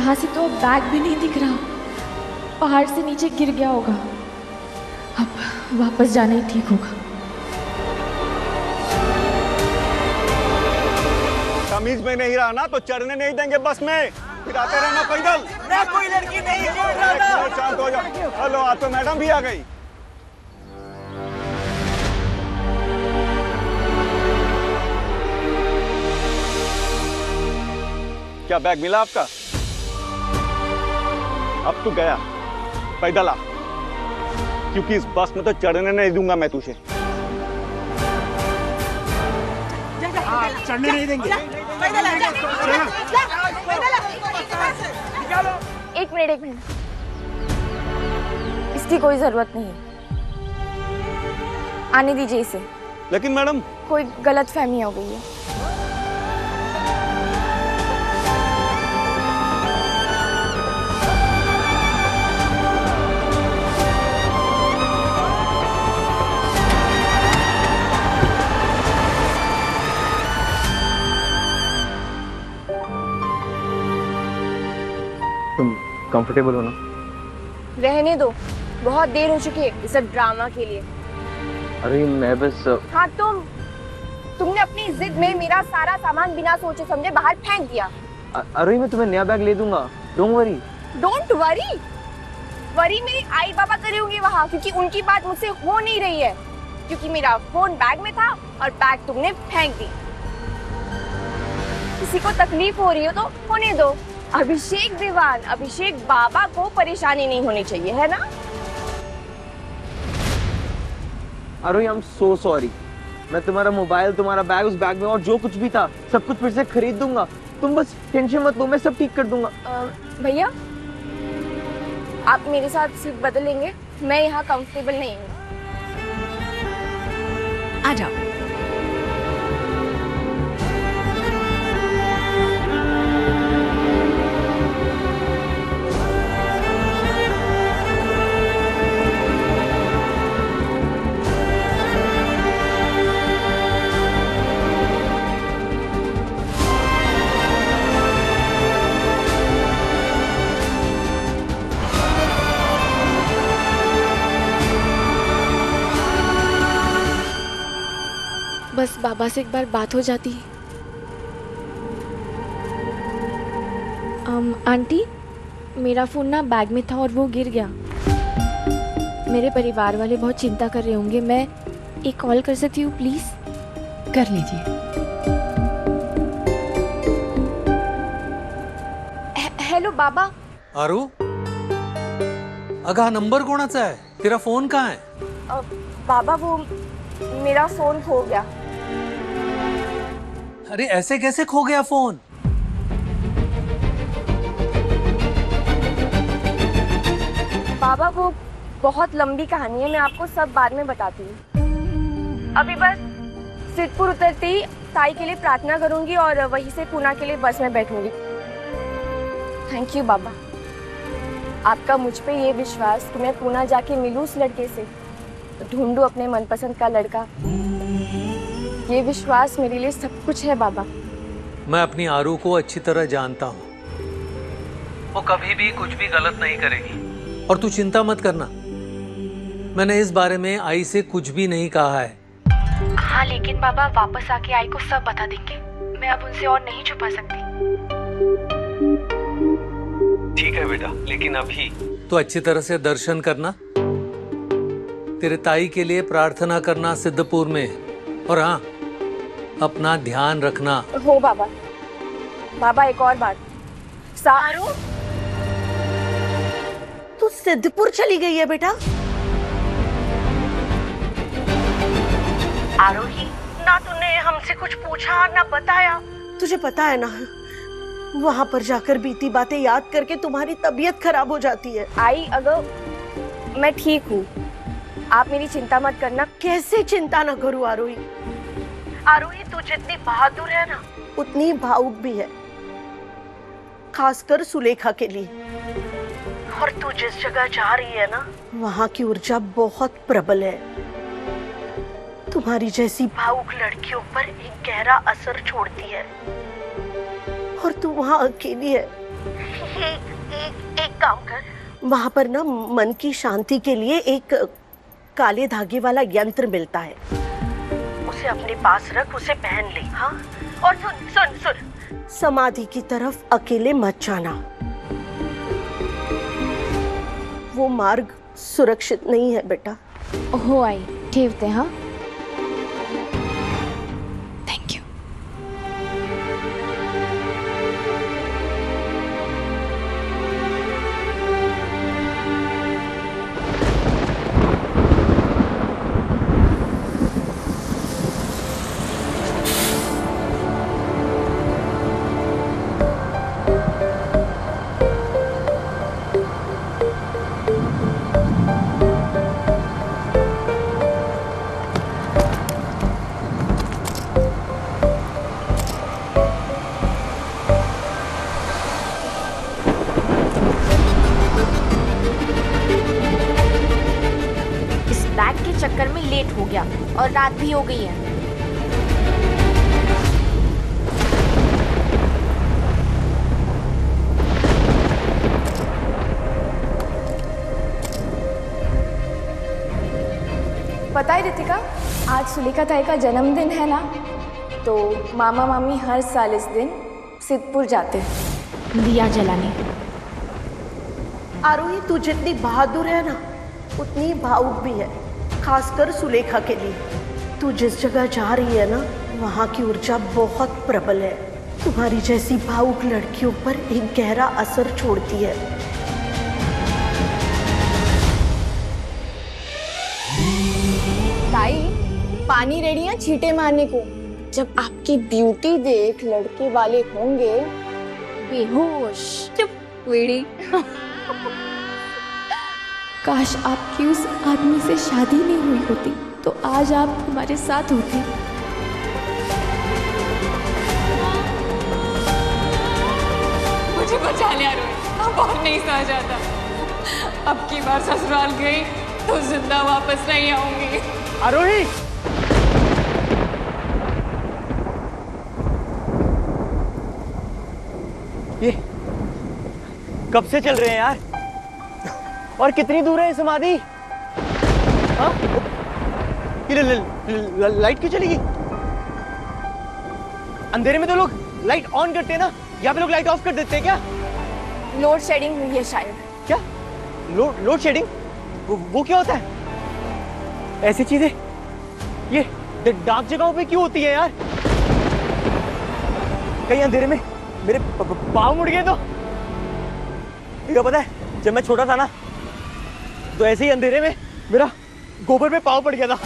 यहाँ से तो बैग भी नहीं दिख रहा, पहाड़ से नीचे गिर गया होगा। अब वापस जाना ही ठीक होगा। तमीज में नहीं रहा ना तो चढ़ने नहीं देंगे बस में, फिर आते रहना पैदल। मैं कोई लड़की नहीं छोड़ रहा था। शांत हो जाओ। हेलो, आप तो मैडम भी आ गई। क्या बैग मिला आपका? अब तू गया, पैदल आ, क्योंकि इस बस में तो चढ़ने नहीं दूंगा मैं तुझे। चढ़ने नहीं देंगे। एक मिनट, इसकी कोई जरूरत नहीं है, आने दीजिए इसे। लेकिन मैडम, कोई गलतफहमी हो गई है। तुम कंफर्टेबल हो ना? रहने दो, बहुत देर हो चुकी है इस ड्रामा के लिए। अरे मैं बस हाँ, तुमने अपनी जिद में मेरा सारा सामान बिना सोचे समझे बाहर फेंक दिया। अरे मैं तुम्हें नया बैग ले दूंगा, don't worry. Don't worry? Worry मेरी आई बाबा करे होंगे वहाँ, क्योंकि उनकी बात मुझसे हो नहीं रही है, क्योंकि मेरा फोन बैग में था और बैग तुमने फेंक दी। किसी को तकलीफ हो रही हो तो होने दो। अभिषेक दीवान, अभिषेक बाबा को परेशानी नहीं होनी चाहिए, है ना? अरे आई एम सो सॉरी। मैं तुम्हारा मोबाइल, तुम्हारा बैग, उस बैग में और जो कुछ भी था सब कुछ फिर से खरीद दूंगा। तुम बस टेंशन मत लो, मैं सब ठीक कर दूंगा। भैया, आप मेरे साथ सीट बदलेंगे? मैं यहाँ कंफर्टेबल नहीं हूँ। आ जाओ। बस बाबा से एक बार बात हो जाती। आंटी, मेरा फ़ोन ना बैग में था और वो गिर गया। मेरे परिवार वाले बहुत चिंता कर रहे होंगे, मैं एक कॉल कर सकती हूँ प्लीज़? कर लीजिए। हेलो बाबा। आरू, अगं हा नंबर कोणाचा आहे? तेरा फोन कहाँ है? बाबा, वो मेरा फ़ोन खो गया। अरे ऐसे कैसे खो गया फोन? बाबा, वो बहुत लंबी कहानी है, मैं आपको सब बाद में बताती हूँ। अभी बस सिद्धपुर उतरते ही साई के लिए प्रार्थना करूंगी और वहीं से पूना के लिए बस में बैठूंगी। थैंक यू बाबा, आपका मुझ पे ये विश्वास कि मैं पूना जाके मिलूं उस लड़के से, ढूंढूं अपने मनपसंद का लड़का, ये विश्वास मेरे लिए सब कुछ है बाबा। मैं अपनी आरू को अच्छी तरह जानता हूँ, वो कभी भी कुछ भी गलत नहीं करेगी और तू चिंता मत करना। मैंने इस बारे में आई से कुछ भी नहीं कहा है। हाँ, लेकिन बाबा वापस आके आई को सब बता देंगे, मैं अब उनसे और नहीं छुपा सकती। ठीक है बेटा, लेकिन अभी तो अच्छी तरह से दर्शन करना, तेरे ताई के लिए प्रार्थना करना सिद्धपुर में, और हाँ, अपना ध्यान रखना। हो बाबा। बाबा, एक और बात, सारू, तू सिद्धपुर चली गई है बेटा? आरोही, ना तूने हमसे कुछ पूछा ना बताया। तुझे पता है ना, वहां पर जाकर बीती बातें याद करके तुम्हारी तबीयत खराब हो जाती है। आई, अगर मैं ठीक हूँ, आप मेरी चिंता मत करना। कैसे चिंता ना करूँ आरोही? आरोही, तू जितनी बहादुर है ना, उतनी भावुक भी है, खासकर सुलेखा के लिए। और तू जिस जगह जा रही है ना, वहाँ की ऊर्जा बहुत प्रबल है, तुम्हारी जैसी भावुक लड़कियों पर एक गहरा असर छोड़ती है। और तू वहाँ अकेली है। एक काम कर, वहां पर ना मन की शांति के लिए एक काले धागे वाला यंत्र मिलता है। उसे अपने पास रख, उसे पहन ले। हाँ, और सुन सुन सुन, समाधि की तरफ अकेले मत जाना। वो मार्ग सुरक्षित नहीं है बेटा। हो आई ठेवते हाँ। Thank you. बैग के चक्कर में लेट हो गया और रात भी हो गई है। पता है रितिका, आज सुलेखा ताई का जन्मदिन है ना, तो मामा मामी हर साल इस दिन सिद्धपुर जाते हैं दिया जलाने। आरोही, तू जितनी बहादुर है ना उतनी भावुक भी है, खासकर सुलेखा के लिए। तू जिस जगह जा रही है ना वहाँ की ऊर्जा बहुत प्रबल है। तुम्हारी जैसी भावुक लड़कियों पर एक गहरा असर छोड़ती है। ताई, पानी रेडी है छींटे मारने को। जब आपकी ब्यूटी देख लड़के वाले होंगे बेहोश। चुप वेड़ी। काश आपकी उस आदमी से शादी नहीं हुई होती तो आज आप हमारे साथ होती। मुझे बचा लिया रोहित, अब और नहीं सहा जाता। अब की बार ससुराल गई तो जिंदा वापस नहीं आऊंगी। आरोही, ये कब से चल रहे हैं यार? और कितनी दूर है समाधि? हाँ? ये लाइट क्यों चली गई? अंधेरे में तो लोग लाइट ऑन करते हैं ना, यहाँ पे लोग लाइट ऑफ कर देते हैं क्या? लोड शेडिंग हुई है शायद। क्या? Load shedding? वो क्या होता है? ऐसी चीजें ये डार्क जगहों पे क्यों होती है यार? कहीं अंधेरे में मेरे पाँव मुड़ गए तो? क्या पता है, जब मैं छोटा था ना तो ऐसे ही अंधेरे में मेरा गोबर पे पाँव पड़ गया था।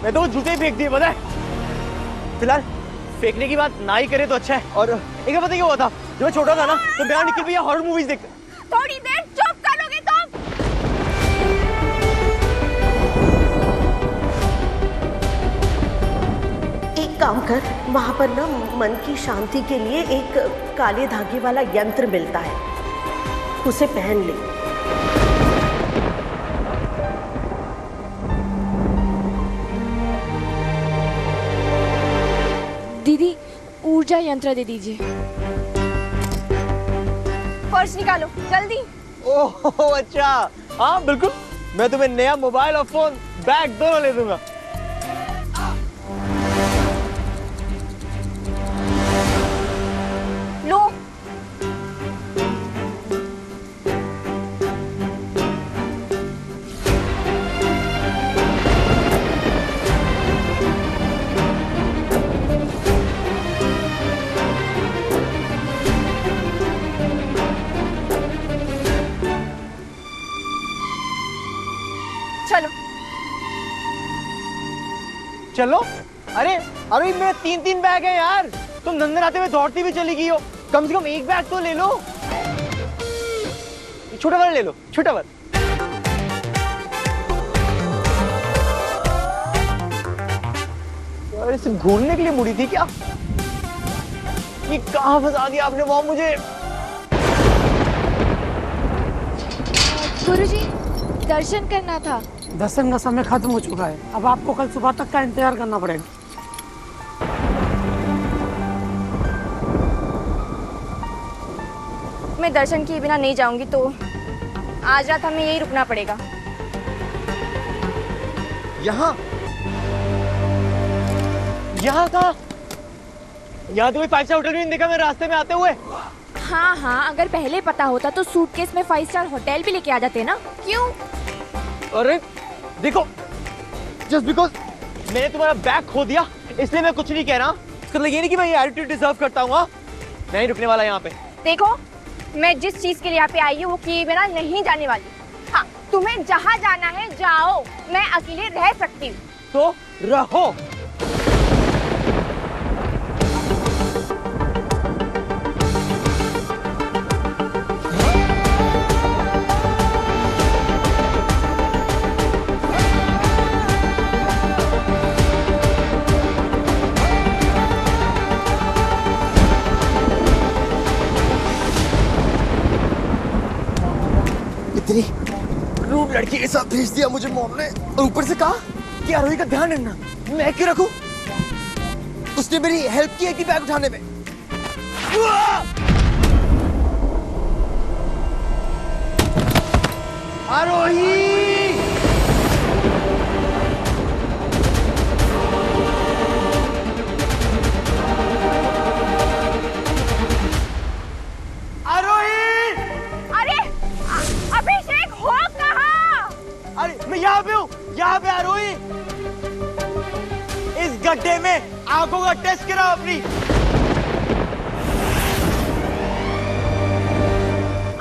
मैं तो वो जूते ही फेंक दिए, पता है। फिलहाल फेंकने की बात ना ही करे तो अच्छा है। और एक पता क्या हुआ था, जब मैं छोटा था ना तो मेरा निखिल भैया हॉरर मूवीज देखते। थोड़ी देर चुप करोगे तुम? एक काम कर, वहां पर ना मन की शांति के लिए एक काले धागे वाला यंत्र मिलता है, उसे पहन ले। दीदी, ऊर्जा यंत्र दे दीजिए। पर्स निकालो जल्दी। ओह अच्छा, हाँ बिल्कुल, मैं तुम्हें नया मोबाइल और फोन बैग दोनों ले दूंगा। लो। चलो चलो। अरे अरे मेरे 3 बैग हैं यार, तुम नंदन आते हुए दौड़ती भी चली गई हो, कम से कम एक बैग तो ले लो। छोटा वाला ले लो, छोटा वाला। यार इसे घूमने के लिए मुड़ी थी क्या? ये कहाँ फंसा दिया आपने मॉम मुझे? गुरुजी, दर्शन करना था। दर्शन का समय खत्म हो चुका है, अब आपको कल सुबह तक का इंतजार करना पड़ेगा। मैं दर्शन किए बिना नहीं जाऊंगी तो आज रात हमें यही रुकना पड़ेगा। यहाँ था, यहाँ तो कोई 5 स्टार होटल भी नहीं देखा मैं रास्ते में आते हुए। हाँ हाँ, अगर पहले पता होता तो सूटकेस में 5 स्टार होटल भी लेके आ जाते ना। क्यों? अरे देखो, जस्ट बिकॉज मैंने तुम्हारा बैग खो दिया इसलिए मैं कुछ नहीं कह रहा। मतलब ये नहीं कि मैं ये एटीट्यूड डिजर्व करता हूँ। नहीं रुकने वाला यहाँ पे। देखो, मैं जिस चीज के लिए यहाँ पे आई हूँ वो किए बिना नहीं जाने वाली। हाँ, तुम्हें जहाँ जाना है जाओ, मैं अकेले रह सकती हूँ। तो रहो। इतनी रूड लड़की के साथ भेज दिया मुझे मॉम ने, और ऊपर से कहा कि आरोही का ध्यान रखना। मैं क्यों रखूं? उसने मेरी हेल्प की है कि बैग उठाने में। आरोही! यहाँ पे आरोही, इस गड्ढे में आंखों का टेस्ट कराओ अपनी।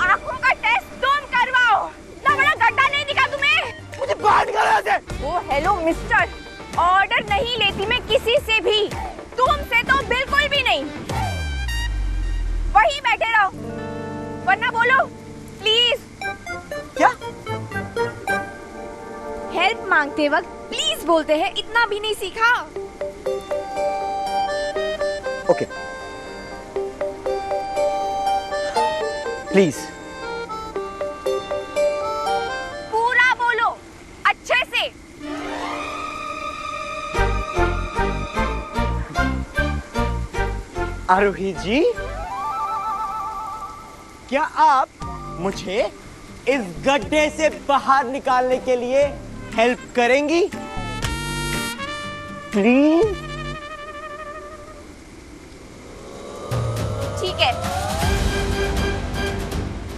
आंखों का टेस्ट तुम करवाओ। इतना बड़ा गड्ढा नहीं दिखा तुम्हें? मुझे बाहर निकालो यहाँ से। ओ हेलो मिस्टर, ऑर्डर नहीं लेती मैं किसी से भी, तुमसे तो बिल्कुल भी नहीं। वहीं बैठे रहो वरना बोलो प्लीज। क्या? हेल्प मांगते वक्त प्लीज बोलते हैं, इतना भी नहीं सीखा? Okay please. पूरा बोलो अच्छे से। आरोही जी, क्या आप मुझे इस गड्ढे से बाहर निकालने के लिए हेल्प करेंगी? प्लीज। ठीक है,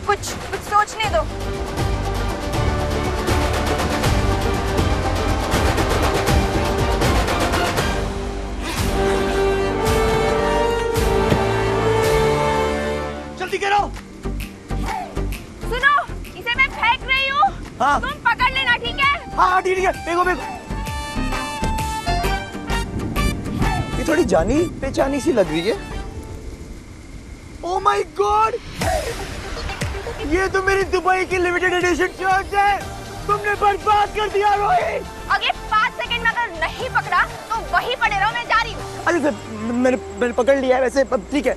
कुछ सोचने दो। जल्दी करो। सुनो, इसे मैं फेंक रही हूँ। हाँ। तुम पकड़ लेना, ठीक है? हाँ ठीक है, देखो देखो। ये थोड़ी जानी पहचानी सी लग रही है। ओह माय गॉड, ये तो मेरी दुबई की लिमिटेड एडिशन शर्ट है। तुमने बर्बाद कर दिया रोही। अगले 5 सेकंड में अगर नहीं पकड़ा तो वहीं पड़े रहो, मैं जा रही हूँ। अरे मैंने पकड़ लिया है वैसे, अब ठीक है।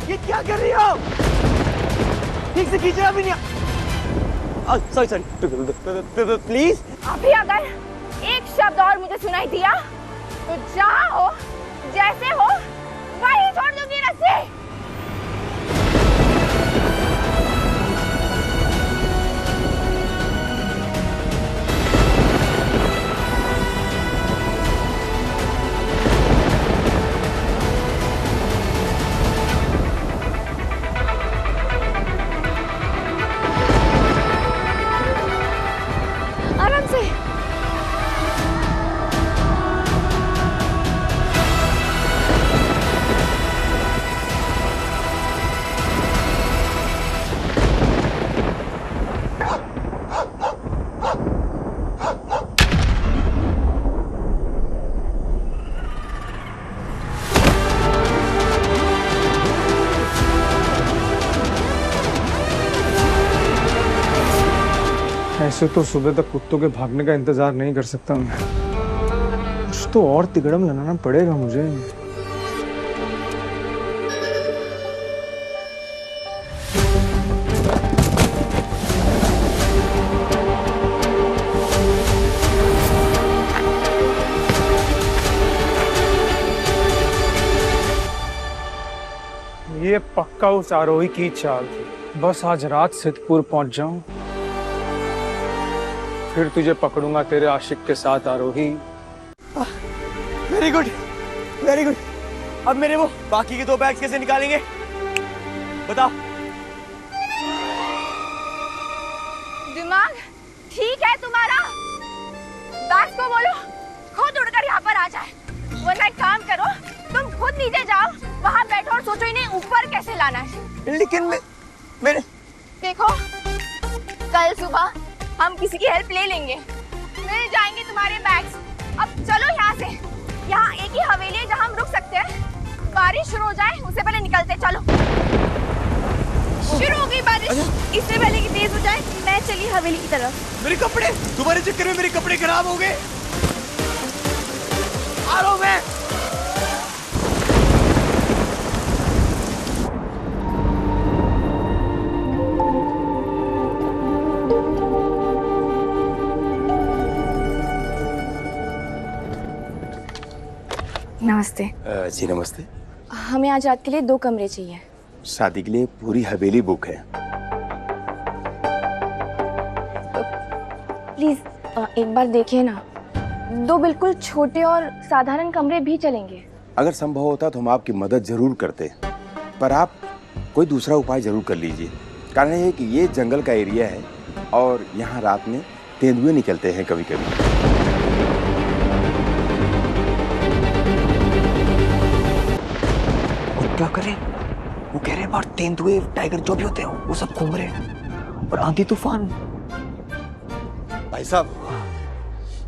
ये क्या कर रही हो? ठीक से खींचना भी नहीं। Sorry please. अभी अगर एक शब्द और मुझे सुनाई दिया तो जहाँ हो जैसे हो वहीं छोड़ दूंगी रस्सी। आराम से। ऐसे तो सुबह तक कुत्तों के भागने का इंतजार नहीं कर सकता मैं। कुछ तो और तिगड़म लगाना पड़ेगा मुझे। ये पक्का उस आरोही की चाल थी। बस आज रात सिद्धपुर पहुंच जाऊं, फिर तुझे पकड़ूंगा तेरे आशिक के साथ Arohi. Very good, very good. अब मेरे वो बाकी के 2 बैग्स कैसे निकालेंगे बताओ। दिमाग ठीक है तुम्हारा? बैग्स को बोलो खुद उड़कर यहाँ पर आ जाए, वरना एक काम करो, तुम खुद नीचे जाओ, वहाँ बैठो और सोचो इन्हें ऊपर कैसे लाना है। लेकिन मेरे देखो, कल सुबह हम किसी की हेल्प ले लेंगे, मिल जाएंगे तुम्हारे बैग्स। अब चलो यहाँ से, यहाँ एक ही हवेली है जहाँ हम रुक सकते हैं। बारिश शुरू हो जाए उससे पहले निकलते, चलो। शुरू हो गई बारिश, इससे पहले कि तेज हो जाए मैं चली हवेली की तरफ। मेरे कपड़े, तुम्हारे चक्कर में मेरे कपड़े खराब हो गए। आ रहा हूं मैं। नमस्ते। जी नमस्ते। हमें आज रात के लिए 2 कमरे चाहिए। शादी के लिए पूरी हवेली बुक है। प्लीज एक बार देखिए ना, 2 बिल्कुल छोटे और साधारण कमरे भी चलेंगे। अगर संभव होता तो हम आपकी मदद जरूर करते, पर आप कोई दूसरा उपाय जरूर कर लीजिए। कारण है कि ये जंगल का एरिया है और यहाँ रात में तेंदुए निकलते हैं कभी कभी। क्या करें? वो कह रहे हैं बाहर तेंदुए, टाइगर जो भी होते हैं वो सब घूम रहे हैं और आंधी तूफान। भाई साहब,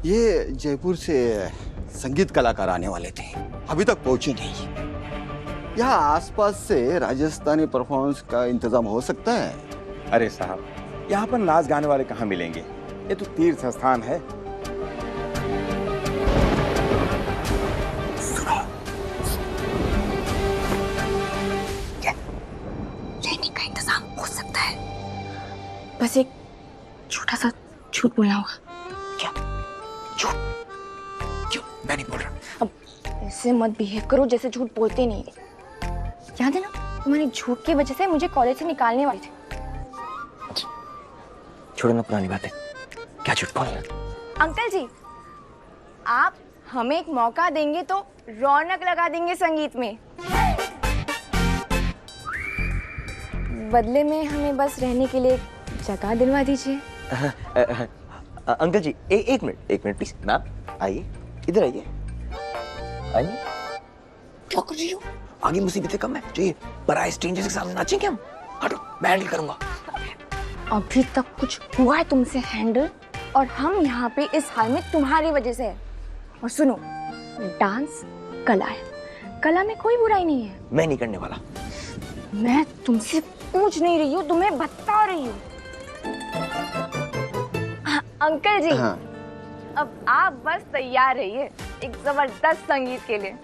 ये जयपुर से संगीत कलाकार आने वाले थे, अभी तक पहुंचे नहीं। यहाँ आसपास से राजस्थानी परफॉर्मेंस का इंतजाम हो सकता है? अरे साहब, यहाँ पर नाच गाने वाले कहाँ मिलेंगे? ये तो तीर्थ स्थान है। बस एक छोटा सा झूठ बोलना होगा। क्या झूठ? क्यों? मैं नहीं बोल रहा। अब ऐसे मत बिहेव करो जैसे झूठ बोलते नहीं। याद है ना, तुम्हारी झूठ की वजह से मुझे कॉलेज से निकालने वाले थे। अच्छा, छोड़ो ना पुरानी बातें। क्या झूठ बोलना? अंकल जी, आप हमें एक मौका देंगे तो रौनक लगा देंगे संगीत में। बदले में हमें बस रहने के लिए जगह दिलवा दीजिए। अंकल जी एक मिनट प्लीज। मैम आइए, इधर आइए। क्या कर रही हो? आगे मुसीबतें कम है जो ये पराये स्ट्रेंजर्स के सामने नाचेंगे हम। हटो, मैं हैंडल करूंगा। अभी तक कुछ हुआ है तुमसे हैंडल, और हम यहाँ पे इस हाल में तुम्हारी वजह से है। और सुनो, डांस कला है, कला में कोई बुराई नहीं है। मैं नहीं करने वाला। मैं तुमसे पूछ नहीं रही हूँ, तुम्हें बता रही हूँ। अंकल जी, हाँ। अब आप बस तैयार रहिए एक जबरदस्त संगीत के लिए।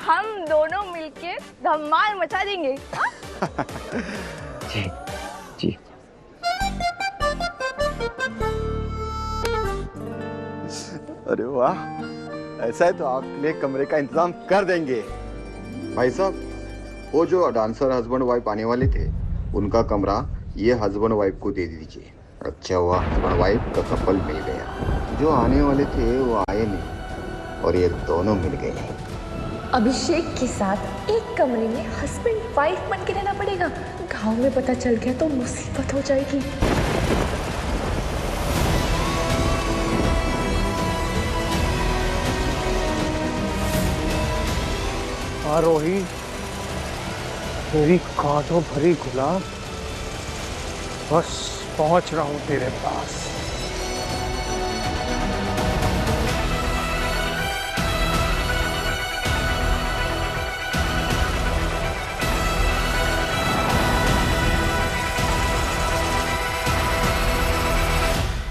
हम दोनों मिलके धमाल मचा देंगे। जी जी। अरे वाह, ऐसा है तो आपके लिए कमरे का इंतजाम कर देंगे। भाई साहब, वो जो डांसर हस्बैंड वाइफ आने वाले थे, उनका कमरा ये हस्बैंड वाइफ को दे दीजिए। अच्छा हुआ हस्बैंड वाइफ का कपल मिल गया। जो आने वाले थे वो आए नहीं और ये दोनों मिल गए। अभिषेक के साथ एक कमरे में हस्बैंड वाइफ बन के रहना पड़ेगा। गांव में पता चल गया तो मुसीबत हो जाएगी। आरोही, मेरी कांटों भरी गुलाब, बस पहुंच रहा हूं तेरे पास।